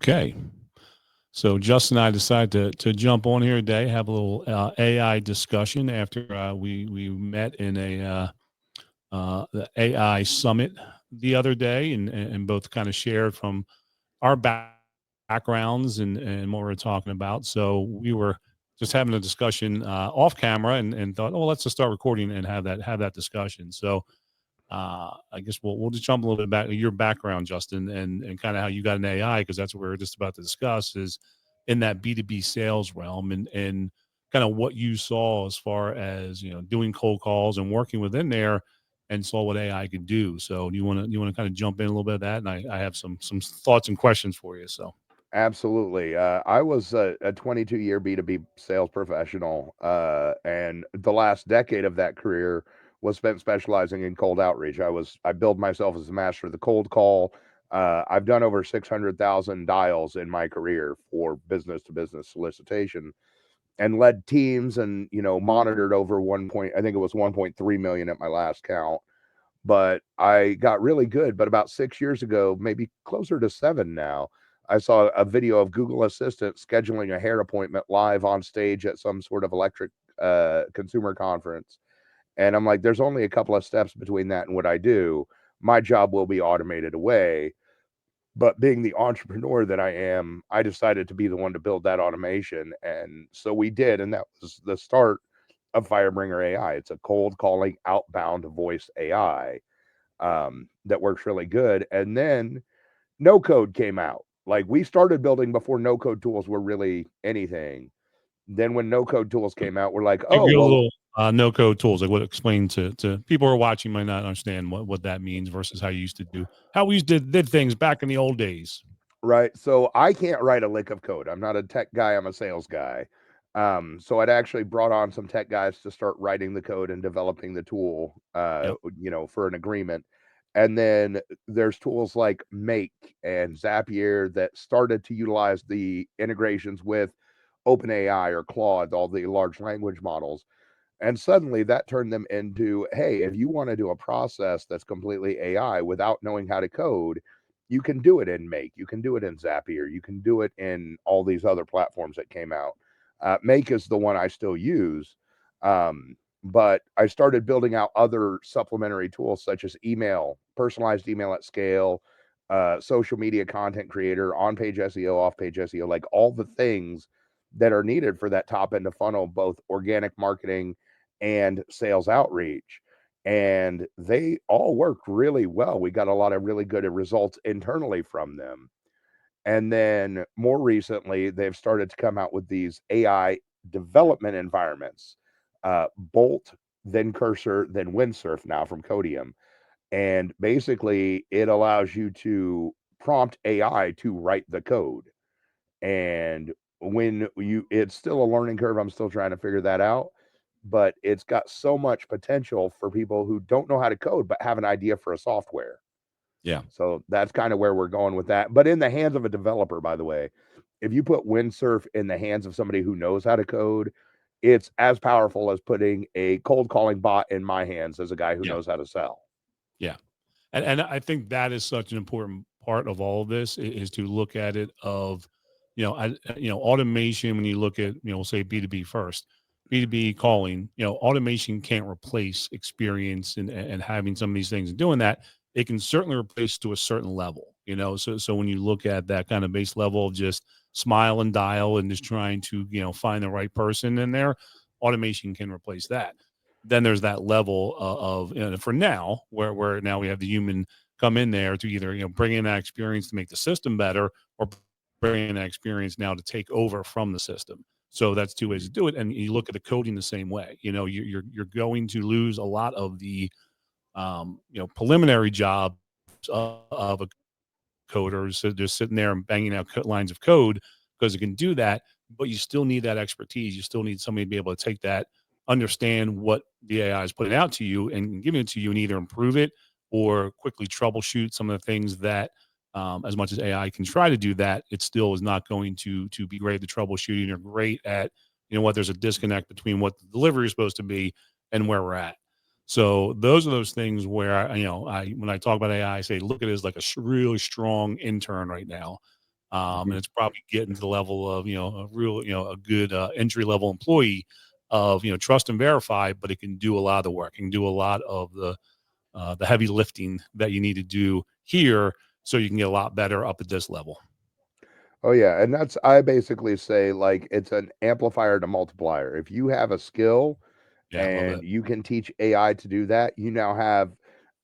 Okay. So Justin and I decided to jump on here today, have a little AI discussion after we met in the AI summit the other day, and both kind of shared from our backgrounds and what we're talking about. So we were just having a discussion off camera, and thought, oh, let's just start recording and have that discussion. So I guess we'll just jump a little bit back to your background, Justin, and kind of how you got an AI, because that's what we're just about to discuss, is in that B2B sales realm, and kind of what you saw as far as doing cold calls and working within there, and saw what AI could do. So do you want to kind of jump in a little bit of that, and I have some thoughts and questions for you. So Absolutely. I was a 22-year B2B sales professional, and the last decade of that career was spent specializing in cold outreach. I billed myself as a master of the cold call. I've done over 600,000 dials in my career for business to business solicitation, and led teams, and monitored over I think it was 1.3 million at my last count. But I got really good. But about 6 years ago, maybe closer to seven now, I saw a video of Google Assistant scheduling a hair appointment live on stage at some sort of electric consumer conference. And I'm like, there's only a couple of steps between that and what I do. My job will be automated away. But being the entrepreneur that I am, I decided to be the one to build that automation. And so we did. And that was the start of Firebringer AI. It's a cold calling outbound voice AI that works really good. And then no code came out. Like, we started building before no code tools were really anything. Then when no code tools came out, we're like, give oh, you a well, little no code tools, like what explain to people who are watching might not understand what that means versus how we used to did things back in the old days. right. So I can't write a lick of code. I'm not a tech guy, I'm a sales guy. So I'd actually brought on some tech guys to start writing the code and developing the tool, Yep. for an agreement. And then there's tools like Make and Zapier that started to utilize the integrations with OpenAI or Claude, all the large language models. And suddenly that turned them into, hey, if you want to do a process that's completely AI without knowing how to code, you can do it in Make, you can do it in Zapier, you can do it in all these other platforms that came out. Make is the one I still use. But I started building out other supplementary tools such as email, personalized email at scale, social media content creator, on page SEO, off page SEO, like all the things that are needed for that top end of funnel, both organic marketing and sales outreach. And they all worked really well. We got a lot of really good results internally from them. And then more recently, they've started to come out with these AI development environments, Bolt, then Cursor, then Windsurf now from Codium. And basically, it allows you to prompt AI to write the code. And it's still a learning curve. I'm still trying to figure that out, but it's got so much potential for people who don't know how to code but have an idea for a software. Yeah. So that's kind of where we're going with that. But in the hands of a developer, by the way, if you put Windsurf in the hands of somebody who knows how to code, it's as powerful as putting a cold calling bot in my hands as a guy who Yeah. knows how to sell. Yeah. And I think that is such an important part of all of this, is to look at it of, automation. When you look at, we'll say B2B first, B2B calling, automation can't replace experience and having some of these things and doing that. It can certainly replace to a certain level, so when you look at that kind of base level of just smile and dial and just trying to, find the right person in there, automation can replace that. Then there's that level of, for now, where now we have the human come in there to either, bring in that experience to make the system better, or bring in that experience now to take over from the system. So that's two ways to do it. And you look at the coding the same way. You're going to lose a lot of the preliminary jobs of a coder, so just sitting there and banging out lines of code, because it can do that. But you still need that expertise. You still need somebody to be able to take that, understand what the AI is putting out to you and giving it to you, and either improve it or quickly troubleshoot some of the things that, as much as AI can try to do that, it still is not going to be great at the troubleshooting, or great at, what, there's a disconnect between what the delivery is supposed to be and where we're at. So those are those things where, I when I talk about AI, I say look at it as like a really strong intern right now, Mhm. and it's probably getting to the level of a real a good entry level employee of trust and verify, but it can do a lot of the work, it can do a lot of the heavy lifting that you need to do here, so you can get a lot better up at this level. Oh yeah, and that's I basically say like it's an amplifier to multiplier. If you have a skill Yeah, I love and it. you can teach AI to do that, you now have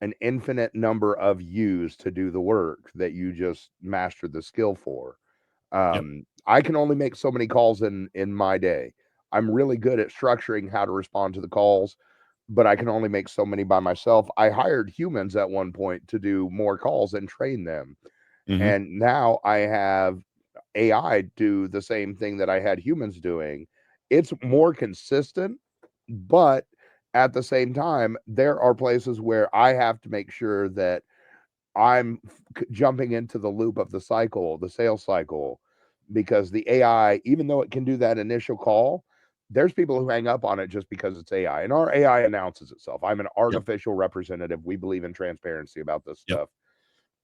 an infinite number of yous to do the work that you just mastered the skill for. Yep. I can only make so many calls in my day. I'm really good at structuring how to respond to the calls, but I can only make so many by myself. I hired humans at one point to do more calls and train them. Hmm. And now I have AI do the same thing that I had humans doing. It's more consistent, but at the same time, there are places where I have to make sure that jumping into the loop of the cycle, the sales cycle, because the AI, even though it can do that initial call, there's people who hang up on it just because it's AI. And our AI announces itself. I'm an Yep. artificial representative. We believe in transparency about this Yep. stuff.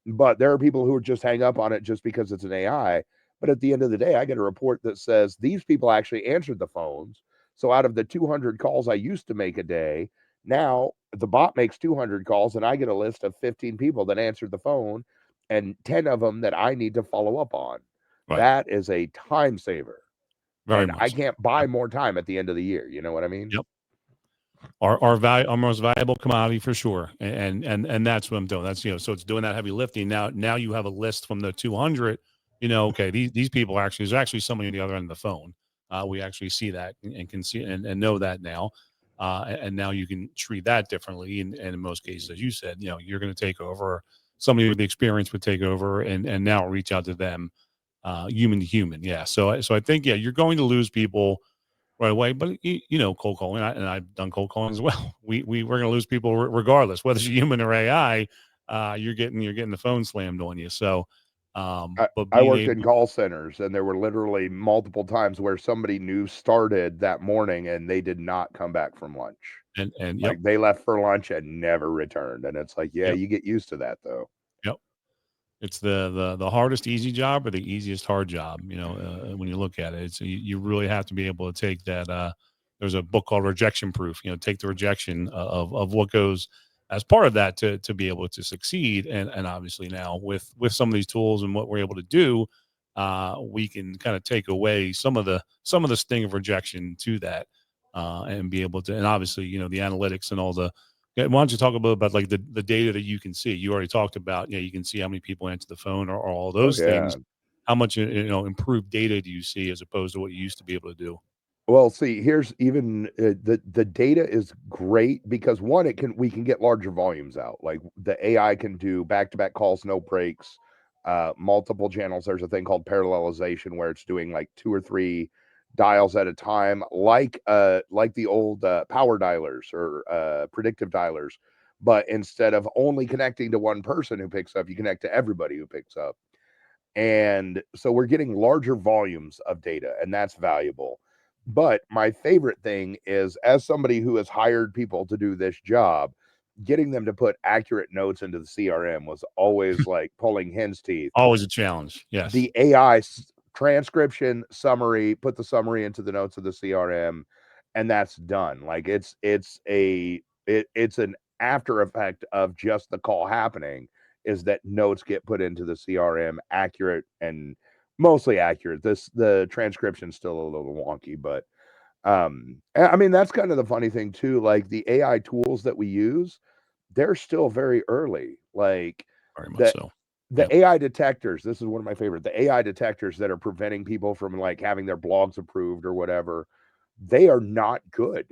But there are people who would just hang up on it just because it's an AI. But at the end of the day, I get a report that says these people actually answered the phones. So out of the 200 calls I used to make a day, now the bot makes 200 calls and I get a list of 15 people that answered the phone and 10 of them that I need to follow up on. Right. That is a time saver. Very And I much so. can't buy Yep. more time at the end of the year. You know what I mean? Yep. Our most valuable commodity for sure, and that's what I'm doing. That's so it's doing that heavy lifting. Now you have a list from the 200. Okay, these people are actually, there's actually somebody on the other end of the phone. We actually see that and can see and know that now, and now you can treat that differently. And in most cases, as you said, you're going to take over. Somebody with the experience would take over, and now reach out to them, human to human. Yeah. So I think you're going to lose people right away. But cold calling, and I've done cold calling as well. We're going to lose people regardless, whether it's human or AI. You're getting the phone slammed on you. So, but I being worked in able call centers and there were literally multiple times where somebody new started that morning and they did not come back from lunch. and yep, Like they left for lunch and never returned. And it's like, yeah, yep, you get used to that though. yep. It's the hardest easy job or the easiest hard job. When you look at it, you really have to be able to take that. There's a book called Rejection Proof. Take the rejection of what goes as part of that to be able to succeed. And obviously now with some of these tools and what we're able to do, we can kind of take away some of the sting of rejection to that, and be able to. And obviously, the analytics and all the. Yeah, why don't you talk a little about like the data that you can see? You already talked about, you can see how many people answer the phone or all Oh those things. yeah. How much improved data do you see as opposed to what you used to be able to do? Well, see, here's even the data is great because one, it can we can get larger volumes out. Like the AI can do back to back calls, no breaks, multiple channels. There's a thing called parallelization where it's doing like two or three dials at a time, like the old power dialers or predictive dialers. But instead of only connecting to one person who picks up, you connect to everybody who picks up. And so we're getting larger volumes of data, and that's valuable. But my favorite thing is, as somebody who has hired people to do this job, getting them to put accurate notes into the CRM was always like pulling hen's teeth. Always a challenge. Yes. The AI transcription summary, put the summary into the notes of the CRM, and that's done. Like it's an after effect of just the call happening is that notes get put into the CRM accurate and mostly accurate. The transcription's still a little wonky, but I mean that's kind of the funny thing too. Like the AI tools that we use, they're still very early. Like Very much the so. the Yep. AI detectors, this is one of my favorite. The AI detectors that are preventing people from like having their blogs approved or whatever, they are not good.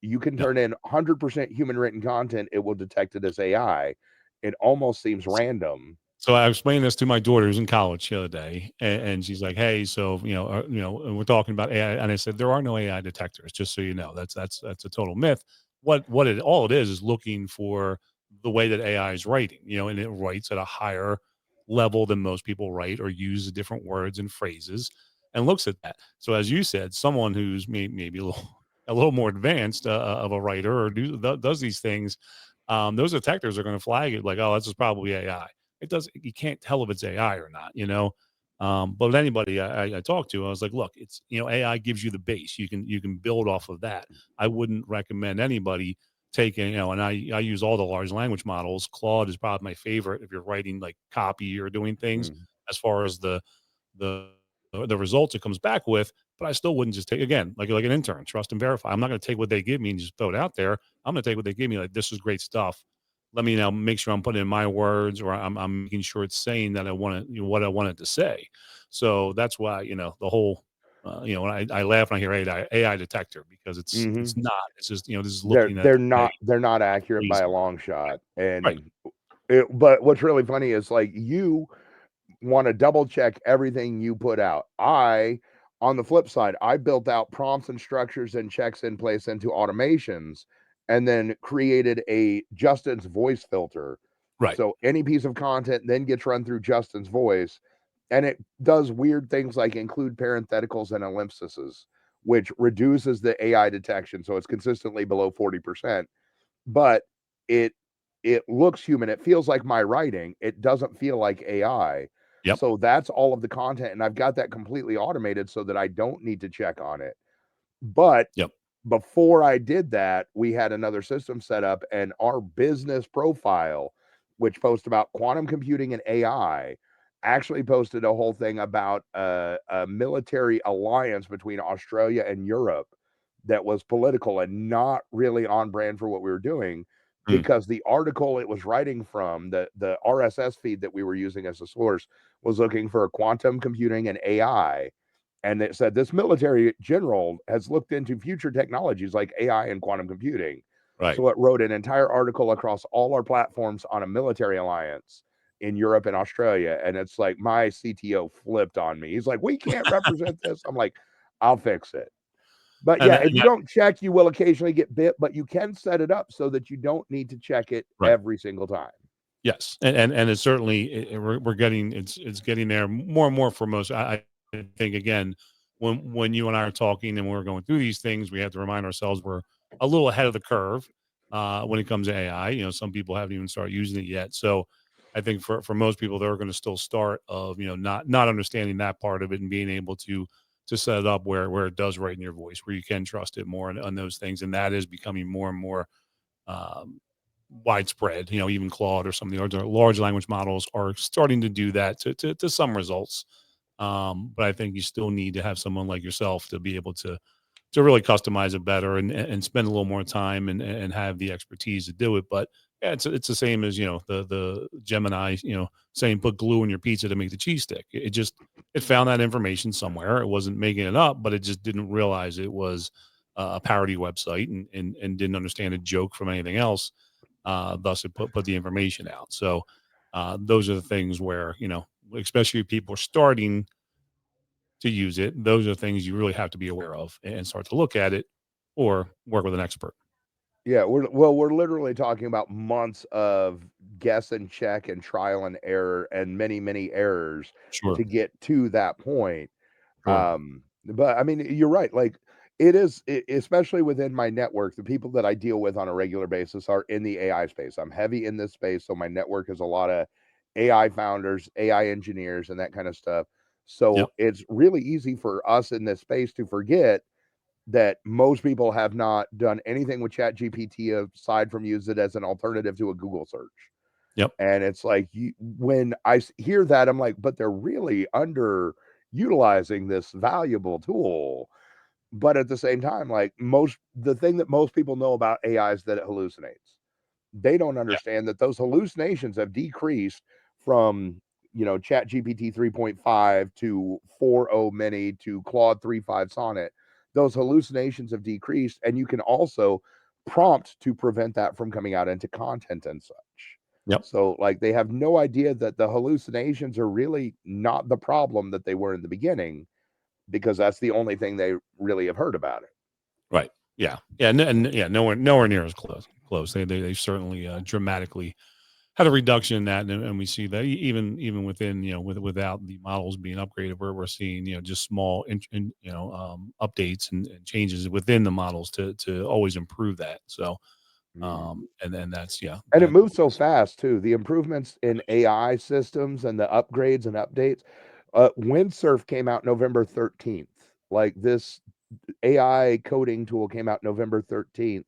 You can No. turn in 100% human written content, it will detect it as AI. It almost seems random. So I explained this to my daughter who's in college the other day, and she's like, "Hey, so and we're talking about AI," and I said, "There are no AI detectors, just so you know. That's a total myth. What it is looking for the way that AI is writing, and it writes at a higher level than most people write or use different words and phrases, and looks at that. So as you said, someone who's maybe a little more advanced of a writer or does these things, those detectors are going to flag it like, oh, this is probably AI. It does. You can't tell if it's AI or not. But anybody I talked to, I was like, look, it's AI gives you the base. You can build off of that. I wouldn't recommend anybody taking and I use all the large language models. Claude is probably my favorite if you're writing like copy or doing things Mm. as far as the the results it comes back with. But I still wouldn't just take again like an intern, trust and verify. I'm not going to take what they give me and just throw it out there. I'm going to take what they give me. Like this is great stuff. Let me now make sure I'm putting in my words, or I'm making sure it's saying that I want it, what I wanted to say. So that's why the whole when I laugh when I hear AI detector because Hmm. it's not. It's just this is They're looking at they're the day not they're not accurate by a crazy. long Right. shot, Right. and but what's really funny is like you want to double check everything you put out. On the flip side, I built out prompts and structures and checks in place into automations and then created a Justin's voice filter. Right. So any piece of content then gets run through Justin's voice and it does weird things like include parentheticals and ellipses, which reduces the AI detection. So it's consistently below 40%, but it it looks human. It feels like my writing. It doesn't feel like AI. Yep. So that's all of the content, and I've got that completely automated so that I don't need to check on it. But Yep. before I did that, we had another system set up, and our business profile, which posts about quantum computing and AI, actually posted a whole thing about a military alliance between Australia and Europe that was political and not really on brand for what we were doing Mm. because the article it was writing from the RSS feed that we were using as a source was looking for quantum computing and AI, and it said this military general has looked into future technologies like AI and quantum computing. Right. So it wrote an entire article across all our platforms on a military alliance in Europe and Australia. And it's like my CTO flipped on me. He's like, we can't represent this. I'm like, I'll fix it. But And yeah, that, if and you that don't check, you will occasionally get bit, but you can set it up so that you don't need to check it right. every single time. Yes, and it's certainly we're getting it's getting there more and more for most. I think again, when you and I are talking and we're going through these things, we have to remind ourselves we're a little ahead of the curve when it comes to AI. Some people haven't even started using it yet. So I think for most people, they're going to still start of not understanding that part of it and being able to set it up where it does write in your voice, where you can trust it more on those things, and that is becoming more and more um, widespread. Even Claude or some of the other large language models are starting to do that to some results. But I think you still need to have someone like yourself to be able to really customize it better and spend a little more time and have the expertise to do it. But yeah, it's the same as the Gemini saying put glue in your pizza to make the cheese stick. It just it found that information somewhere. It wasn't making it up, but it just didn't realize it was a parody website and didn't understand a joke from anything else. Thus, it put the information out. So those are the things where especially if people are starting to use it. Those are things you really have to be aware of and start to look at it or work with an expert. Yeah, we're literally talking about months of guess and check and trial and error and many, many errors Sure. to get to that point. Sure. But I mean, you're right. Like it is, especially within my network, the people that I deal with on a regular basis are in the AI space. I'm heavy in this space, so my network is a lot of AI founders, AI engineers, and that kind of stuff. Yep. So it's really easy for us in this space to forget that most people have not done anything with Chat GPT aside from use it as an alternative to a Google search. Yep. And it's like when hear that, I'm like, but they're really underutilizing this valuable tool. But at the same time, like the thing that most people know about AI is that it hallucinates. They don't Yeah. understand that those hallucinations have decreased from Chat GPT 3.5 to 4.0 Mini to Claude 3.5 Sonnet. Those hallucinations have decreased, and you can also prompt to prevent that from coming out into content and such. Yep. So, like, they have no idea that the hallucinations are really not the problem that they were in the beginning, because that's the only thing they really have heard about it. Right. Yeah. Yeah. And yeah, nowhere near as close. They certainly dramatically had a reduction in that, and we see that even within without the models being upgraded, we're seeing just small updates and changes within the models to always improve that. So Mhm. and then that's And it moves so that's fast too. The improvements in huge. AI systems and the upgrades and updates. Windsurf came out November 13th. Like this AI coding tool came out November 13th,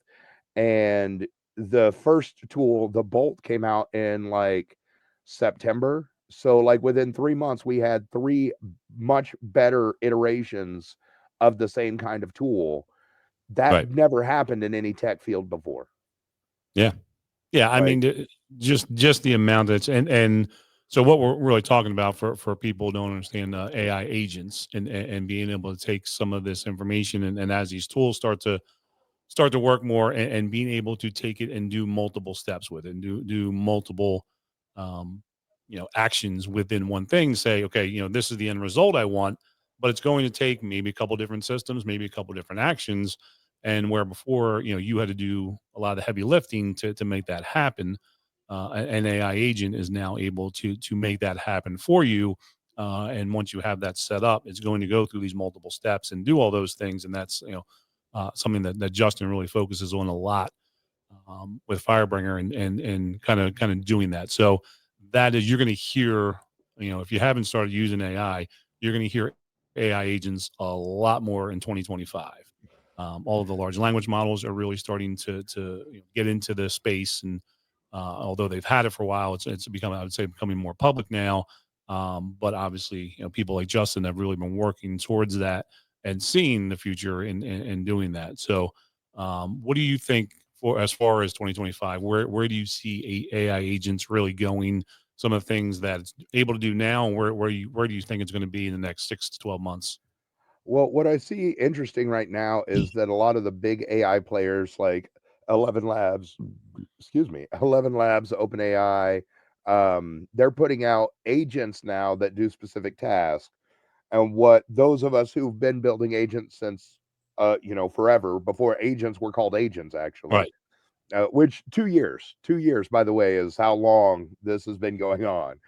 and the first tool, the Bolt, came out in like September. So like within 3 months, we had three much better iterations of the same kind of tool. That Right. never happened in any tech field before. Yeah. Yeah. I Like, mean, just the amount that's and so what we're really talking about for people who don't understand AI agents and being able to take some of this information and as these tools start to work more and being able to take it and do multiple steps with it and do multiple um, actions within one thing, say, okay, this is the end result I want, but it's going to take maybe a couple different systems, maybe a couple different actions, and where before you had to do a lot of the heavy lifting to make that happen, an AI agent is now able to make that happen for you. And once you have that set up, it's going to go through these multiple steps and do all those things, and that's something that Justin really focuses on a lot with Firebringer and kind of doing that. So that is, you're going to hear, if you haven't started using AI, you're going to hear AI agents a lot more in 2025. All of the large language models are really starting to get into this space, and although they've had it for a while, it's becoming, I would say, becoming more public now. But obviously, people like Justin have really been working towards that and seeing the future in doing that. So, what do you think for as far as 2025? Where do you see AI agents really going? Some of the things that it's able to do now, and where do you think it's going to be in the next 6 to 12 months? well, what I see interesting right now is that a lot of the big AI players like 11 Labs, excuse me, 11 Labs, OpenAI, they're putting out agents now that do specific tasks. And what those of us who've been building agents since, forever, before agents were called agents, actually, Right. which 2 years, by the way, is how long this has been going on.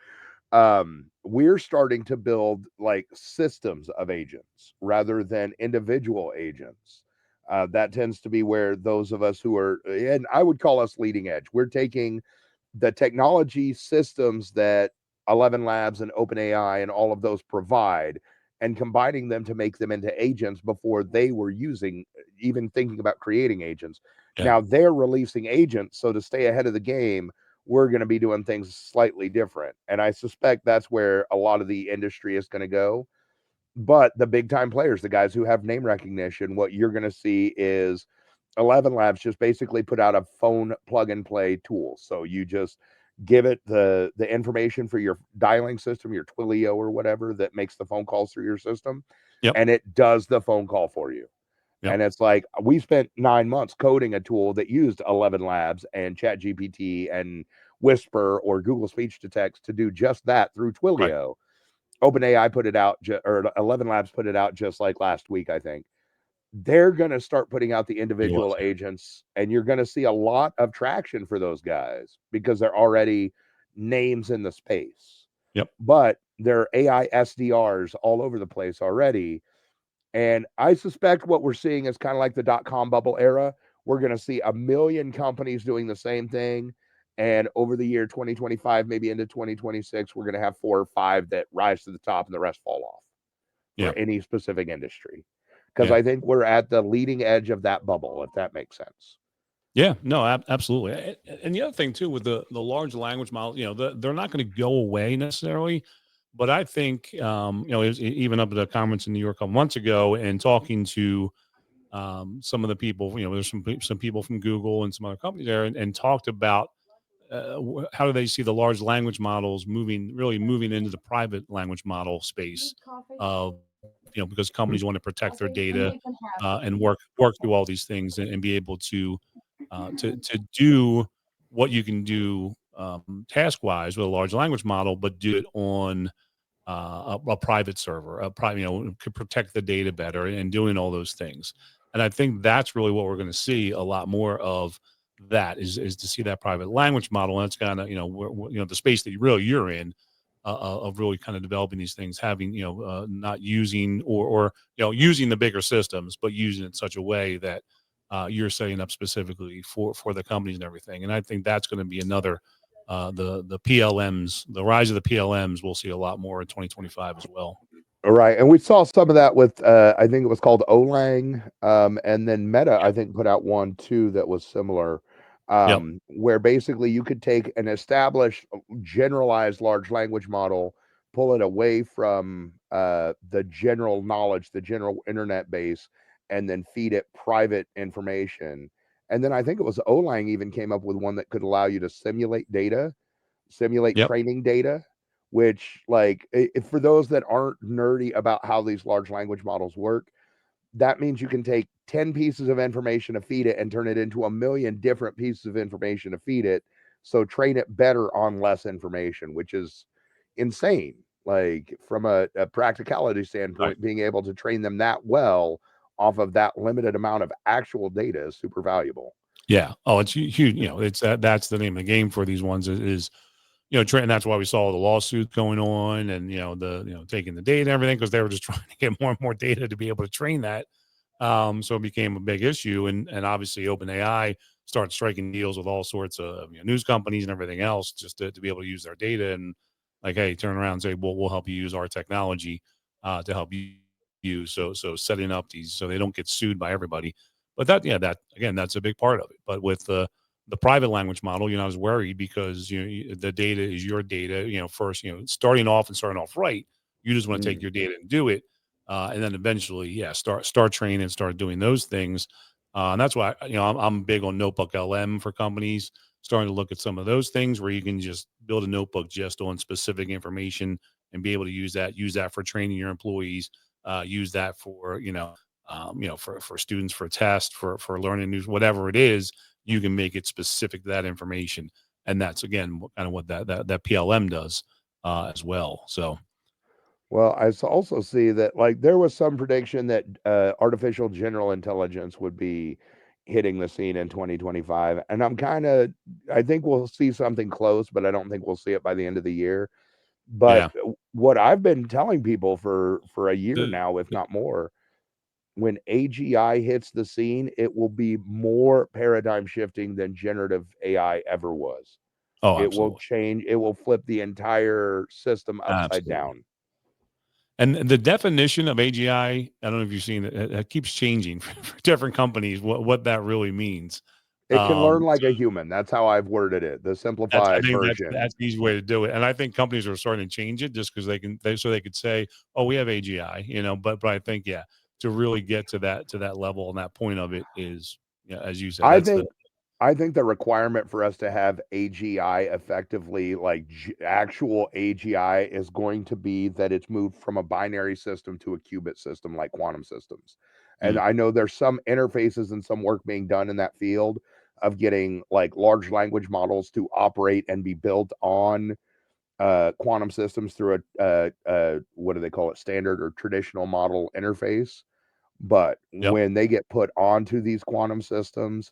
We're starting to build like systems of agents rather than individual agents. That tends to be where those of us who are, and I would call us leading edge, we're taking the technology systems that 11 Labs and OpenAI and all of those provide and combining them to make them into agents before they were using, even thinking about creating agents. Yeah. Now they're releasing agents. So to stay ahead of the game, we're going to be doing things slightly different. And I suspect that's where a lot of the industry is going to go. But the big time players, the guys who have name recognition, what you're going to see is 11 Labs just basically put out a phone plug and play tool. So you just give it the information for your dialing system, your Twilio or whatever that makes the phone calls through your system, Yep. and it does the phone call for you. Yep. And it's like we spent 9 months coding a tool that used 11 Labs and Chat GPT and Whisper or Google Speech to Text to do just that through Right. Twilio. OpenAI put it out, or 11 Labs put it out just like last week, I think. They're going to start putting out the It was. individual Yeah. agents, and you're going to see a lot of traction for those guys because they're already names in the space. Yep. But there are AI SDRs all over the place already. And I suspect what we're seeing is kind of like the .com bubble era. We're going to see a million companies doing the same thing. And over the year 2025, maybe into 2026, we're going to have 4 or 5 that rise to the top and the rest fall off Yeah. for any specific industry. Because Yeah. I think we're at the leading edge of that bubble, if that makes sense. Yeah, no, absolutely. And the other thing too with the large language model, they're not going to go away necessarily, but I think it was even up at a conference in New York a couple months ago and talking to some of the people, there's some people from Google and some other companies there, and talked about how do they see the large language models really moving into the private language model space of because companies want to protect their data and work through all these things and be able to do what you can do task wise with a large language model, but do it on a private server, a private, could protect the data better and doing all those things. And I think that's really what we're going to see a lot more of. That is to see that private language model, and it's kind of the space that you're in of really kind of developing these things, having not using or using the bigger systems, but using it in such a way that you're setting up specifically for the companies and everything. And I think that's going to be another the PLMs, the rise of the PLMs, we'll see a lot more in 2025 as well. Right, and we saw some of that with, I think it was called Olang, and then Meta, I Yep. think, put out one too that was similar, Yep. where basically you could take an established, generalized large language model, pull it away from the general knowledge, the general internet base, and then feed it private information. And then I think it was Olang even came up with one that could allow you to simulate Yep. training data, which, like, for those that aren't nerdy about how these large language models work, that means you can take 10 pieces of information to feed it and turn it into a million different pieces of information to feed it. So train it better on less information, which is insane. Like, from a practicality Right. standpoint, being able to train them that well off of that limited amount of actual data is super valuable. Yeah. Oh, it's huge. It's that's the name of the game for these ones is and that's why we saw the lawsuit going on and, the, taking the data and everything because they were just trying to get more and more data to be able to train that. So it became a big issue. And obviously, OpenAI started striking deals with all sorts of news companies and everything else just to be able to use their data and, like, hey, turn around and say, well, we'll help you use our technology to help you use. So setting up these so they don't get sued by everybody. But that again, that's a big part of it. But with the private language model, you're not as worried because the data is your data. First, starting off right, you just want to take Mm. your data and do it, and then eventually, yeah, start training and start doing those things. And that's why I'm big on notebook LM for companies. Starting to look at some of those things where you can just build a notebook just on specific information and be able to use that for training your employees. Use that for for students for tests for learning news, whatever it is you can make it specific to that information. And that's again kind of what that PLM does as well. So Well, also see that, like, there was some prediction that artificial general intelligence would be hitting the scene in 2025, and I think we'll see something close, but I don't think we'll see it by the end of the year. But yeah, what I've been telling people for a year the, now, if not more, when AGI hits the scene, it will be more paradigm shifting than generative AI ever was. oh, It will absolutely, change, it will flip the entire system upside absolutely. down. And the definition of AGI, I don't know if you've seen it, it keeps changing for different companies. What that really means. It can learn So like a human. That's how I've worded it, the I simplified think version. that's the easy way to do it. And I think companies are starting to change it just because so they could say, oh, we have AGI, but I think to really get to that level and that point of it is, as you said, I that's the think I think the requirement for us to have AGI effectively, like actual AGI, is going to be that it's moved from a binary system to a qubit system like quantum systems. And mm, I know there's some interfaces and some work being done in that field of getting, like, large language models to operate and be built on quantum systems through a what do they call it, standard or traditional model interface. But yep. when they get put onto these quantum systems,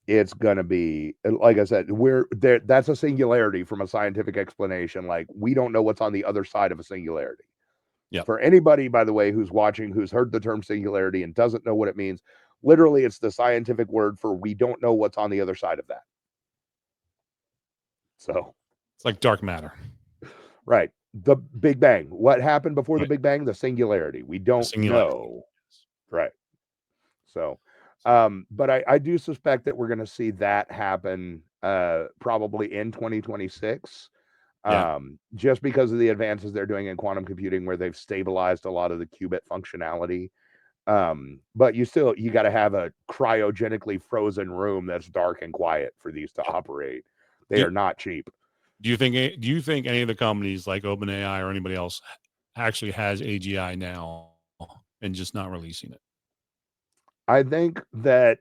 it's gonna be, like I said, we're there. That's a singularity from a scientific explanation. Like, we don't know what's on the other side of a singularity. Yep. For anybody, by the way, who's watching, who's heard the term singularity and doesn't know what it means, literally, it's the scientific word for we don't know what's on the other side of that. So, It's like dark matter, right, the Big Bang. What happened before the right? Big Bang? The singularity. We The don't singularity. know. Right. So, So but I do suspect that we're going to see that happen probably in 2026, yeah, just because of the advances they're doing in quantum computing, where they've stabilized a lot of the qubit functionality. But you got to have a cryogenically frozen room that's dark and quiet for these to operate. They do, are not cheap. do you think any of the companies like OpenAI or anybody else actually has AGI now and just not releasing it? I think that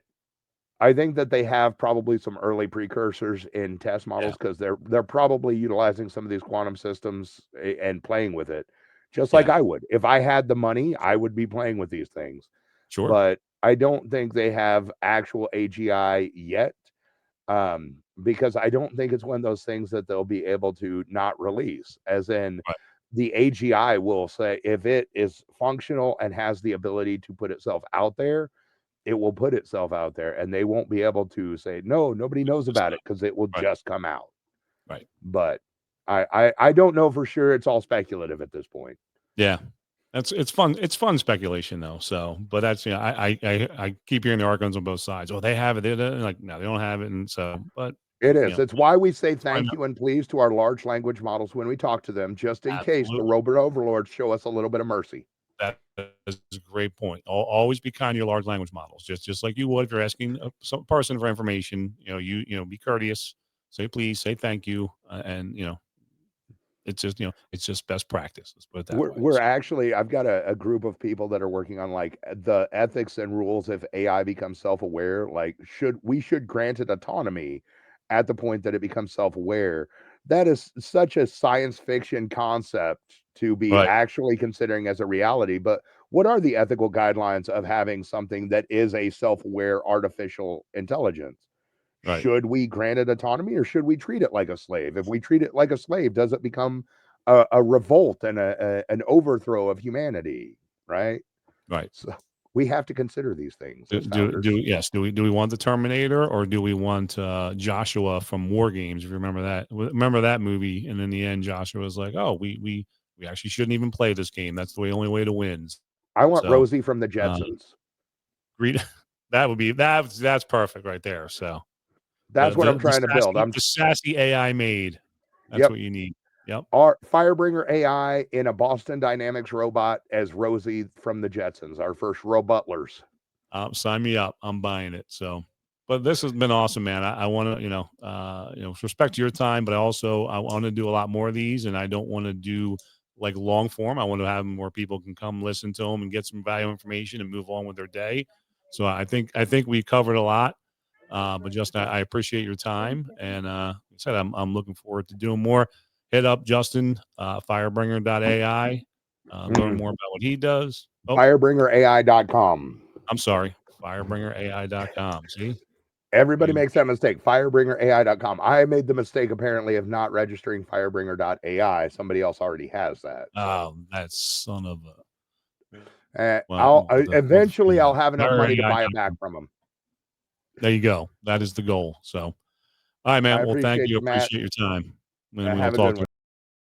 I think that they have probably some early precursors in test Yeah, models, because they're probably utilizing some of these quantum systems and playing with it, just like yeah, I would. If I had the money, I would be playing with these things. sure, But I don't think they have actual AGI yet, because I don't think it's one of those things that they'll be able to not release. As in, right, the AGI will say, if it is functional and has the ability to put itself out there, it will put itself out there, and they won't be able to say, no, nobody knows just about it, because it will right, just come out. Right. But I don't know for sure. It's all speculative at this point. Yeah. It's fun. It's fun speculation though. So, but that's I keep hearing the arguments on both sides. Oh, they have it. They're like, no, they don't have it. And so, but It is. It's why we say find thank out. you and please to our large language models when we talk to them, just in case the Absolutely. robot overlords show us a little bit of mercy. That is a great point. Always be kind to your large language models, just like you would if you're asking some person for information. Be courteous, say please, say thank you, and it's just best practice. Let's put it that way. We're So, actually I've got a group of people that are working on like the ethics and rules if AI becomes self-aware. Like should grant it autonomy at the point that it becomes self-aware. That is such a science fiction concept to be right, actually considering as a reality. But what are the ethical guidelines of having something that is a self-aware artificial intelligence? right, Should we grant it autonomy or should we treat it like a slave? If we treat it like a slave, does it become a revolt and an overthrow of humanity? Right. right. So we have to consider these things as Do founders. yes? Do we want the Terminator or do we want Joshua from War Games? If you remember that movie, and in the end, Joshua was like, "Oh, we actually shouldn't even play this game. That's the only way to win." I want So, Rosie from the uh, Jetsons. read that's perfect right there. So That's what I'm trying to build. the sassy AI maid. That's Yep. what you need. Yep. Our Firebringer AI in a Boston Dynamics robot as Rosie from the Jetsons, our first robutlers. Sign me up. I'm buying it. So, but this has been awesome, man. I want to, respect your time, but I want to do a lot more of these, and I don't want to do like long form. I want to have more people can come listen to them and get some value information and move on with their day. So I think we covered a lot. But Justin, I appreciate your time, and like I said, I'm looking forward to doing more. Hit up Justin, firebringer.ai, learn more about what he does. Oh, Firebringerai.com. I'm sorry, firebringerai.com. See, there Everybody you makes that mistake. Firebringerai.com. I made the mistake apparently of not registering Firebringer.ai. Somebody else already has that. So that son of a. Well, I'll eventually I'll have enough money to buy it back fireai.com. from them. There you go. That is the goal. So, all right, man. I Well, thank appreciate you. you, Matt. Appreciate your time, and we'll Have a talk good to one. you.